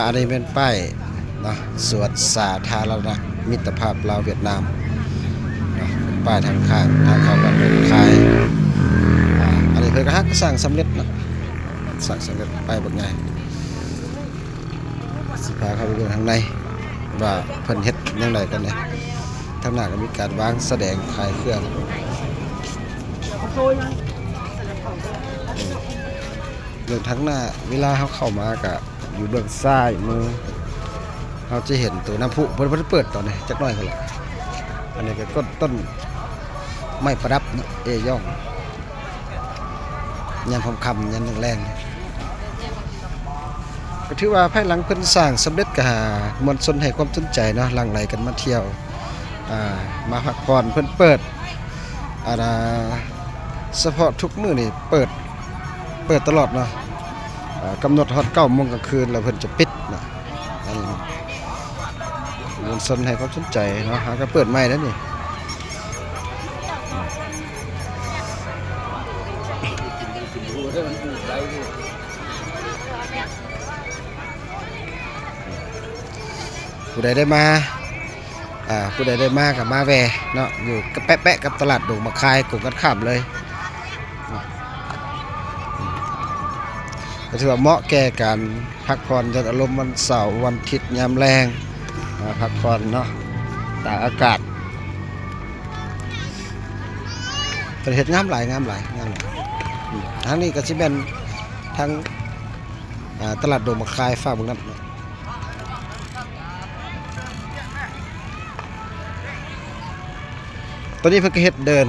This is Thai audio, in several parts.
อันนี้เป็นป้ายเนาะสวนสาธารณะมิตรภาพลาวเวียดนามเนาะเป็นป้ายทางข้างทางเข้าบ้านดงคายอันนี้เพิ่นก็ฮักสร้างสำเร็จเนาะสร้างสำเร็จป้ายบักใหญ่สิพาเข้าไปดูข้างในว่าเพิ่นเฮ็ดจังไดกันเนี่ยทางหน้าก็มีการวางแสดงขายเครื่องเรื่องทั้งหน้าเวลาเขาเข้ามาก็อยู่เบื้องซ้ายมือเราจะเห็นตัวน้ำพุเพิ่นเปิดตอนนี้จักหน่อยกันแหละอันนี้ก็ต้นไม้ประดับเนาะย่องยันคำยันแรงๆก็ถือว่าภายหลังเพิ่นสร้างสำเร็จก็หามวลชนให้ความสนใจเนาะหลั่งไหลกันมาเที่ยวมาพักผ่อนเพิ่นเปิดเฉพาะทุกมื้อนี่เปิดตลอดเนาะกำหนดฮอด9 โมงกลางคืนแล้วเพิ่นจะปิดเนาะอันนี้มวลชนให้ความสนใจเนาะหาก็เปิดใหม่แล้วนี่ผู้ใดได้มาผู้ใดได้มากับมาแวเนาะอยู่กระแปะกับตลาดดงมะคายกลุ่มกันข้ามเลยก็ถือว่าเหมาะแก่การพักผ่อนหย่อนอารมณ์วันเสาร์วันอาทิตย์ยามแรงพักผ่อนเนาะตากอากาศประเทศงามหลายทางนี้ก็สิเป็นทางตลาดดงมะคายฝากเบิ่งนำตอนนี้เพิ่นก็เฮ็ดเดิน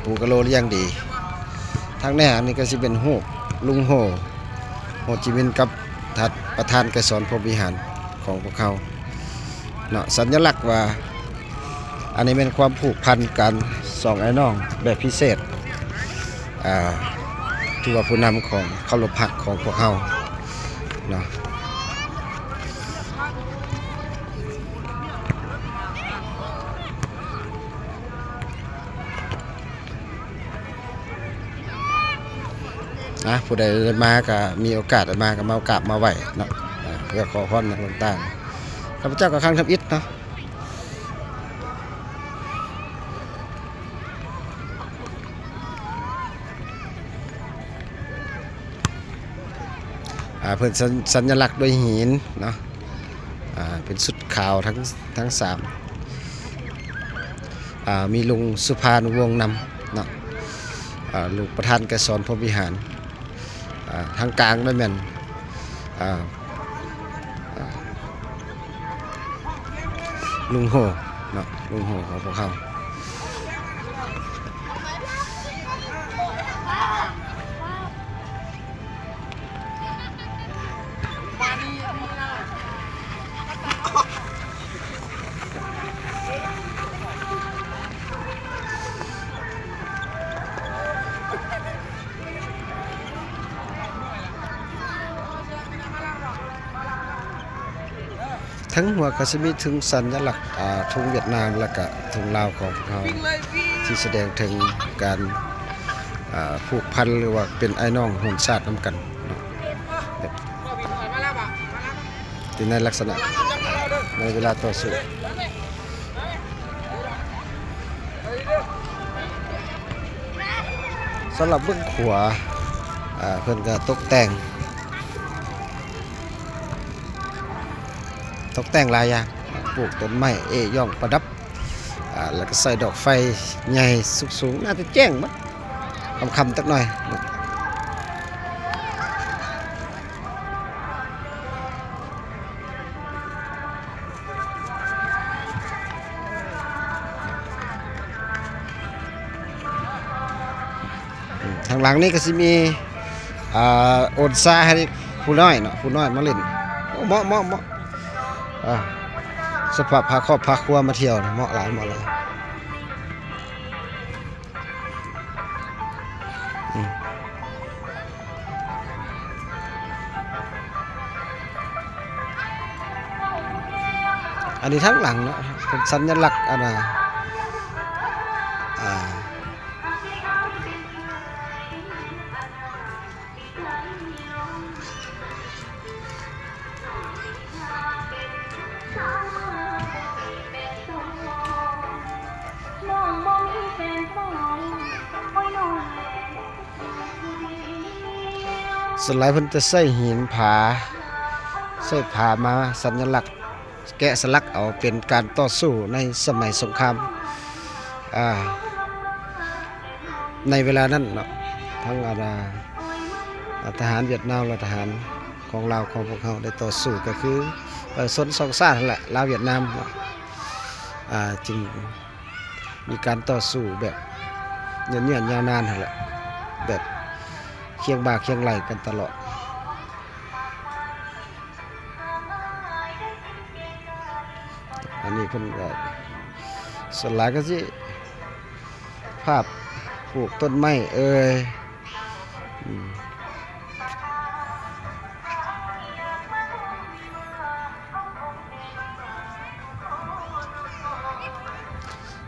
ปูกะโลหรือยังดีทางแน่อันนี้ก็สิเป็นรูปลุงโฮจิมินห์กับประธานไกรสอนพรหมวิหารของพวกเขาเนาะสัญลักษณ์ว่าอันนี้เป็นความผูกพันกัน2ไอ้น้องแบบพิเศษที่ว่าผู้นำของเคารพฮักของพวกเขาเนาะผู้ใดได้มาก็มีโอกาสได้มาก็มาโอกาสมาไหวเนาะเพื่อขอพรต่างๆข้าพเจ้าก็ครั้งทำอิฐเนาะเพิ่นสัญลักษณ์ด้วยหินเนาะเป็นสุดขาวทั้ง3มีลุงสุภานุวงศ์นำเนาะลุงประธานไกรสอนพรหมวิหารทางกลางได้แม่นลุงโฮเนาะลุงโฮของพวกเขาทั้งหัวก็จะมีถึงสัญลักษณ์ธงเวียดนามและก็ธงลาวของเขาที่แสดงถึงการผูกพันหรือว่าเป็นไอ้น้องหุ่นชาติน้ำกันในลักษณะในเวลาต่อสู้สำหรับเบื้องขวาเพิ่นก็ตกแต่งหลายอย่างปลูกต้นไม้ย่องประดับแล้วก็ใส่ดอกไฟใหญ่สูงน่าจะแจ้งมั้งคำตักหน่อยทางหลังนี้ก็จะมีโอนซาให้ผู้น้อยเนาะผู้น้อยมาเล่นเหมาะสภาพพาครอบพาครัวมาเที่ยวเหมาะหลายอันนี้ทั้งหลังเนาะเป็นสัญลักษณ์ ส่วนหลายเพิ่นจะใส่หินผาใส่ผามาสัญลักษณ์แกะสลักเอาเป็นการต่อสู้ในสมัยสงครามในเวลานั้นเนาะทั้งทหารเวียดนามและทหารของลาวของพวกเขาได้ต่อสู้ก็คือสนสองชาตินั่นแหละลาวเวียดนามเนาะจึงมีการต่อสู้แบบเนียนยาวนานนั่นแหละแบบเคียงบ่าเคียงไหลกันตลอดอันนี้เพิ่นก็ส่วนหลายก็สิภาพปลูกต้นไม้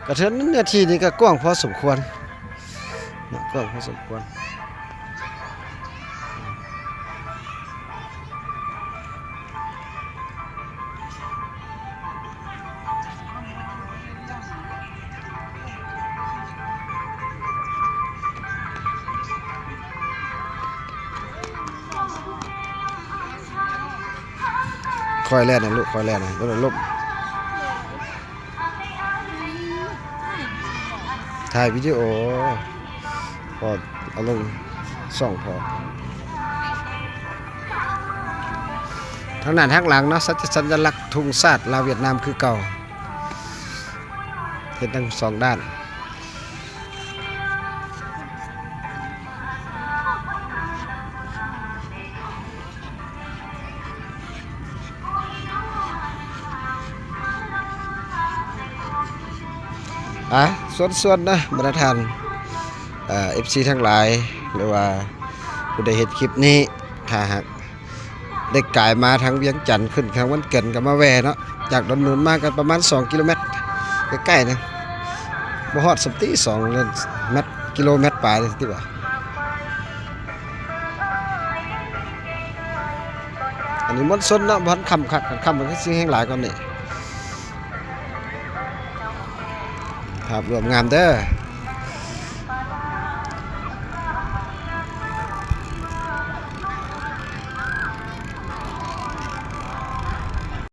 กระเทือนเนื้อที่นี่ก็กว้างพอสมควรกว้างพอสมควรคอยแล่นนะลูกคอยแล่นนะแล้วลบถ่ายวิดีโอพอเอาลงส่องพอทั้งนั้นทั้งหลังเนาะสัญลักษณ์ธงชาติลาวเวียดนามคือเก่าเห็นทั้งสองด้านส่วนนะบรรดาท่านFC ทั้งหลายหรือว่าผู้ใดเห็นคลิปนี้ถ้าหากได้กายมาทางเวียงจันทร์ขึ้นทางวันเกิดก็มาแวะเนาะจากดอนนูนมากันประมาณ2 กิโลเมตรใกล้ๆนึงบ่ฮอดสัมติ2เมตรกิโลเมตรปลายติว่าอันนี้มนต์สนเนาะบ่ทันค่ำคักค่ำมันก็สิแห่งหลายกว่านี้ภาพรวมงามเด้อ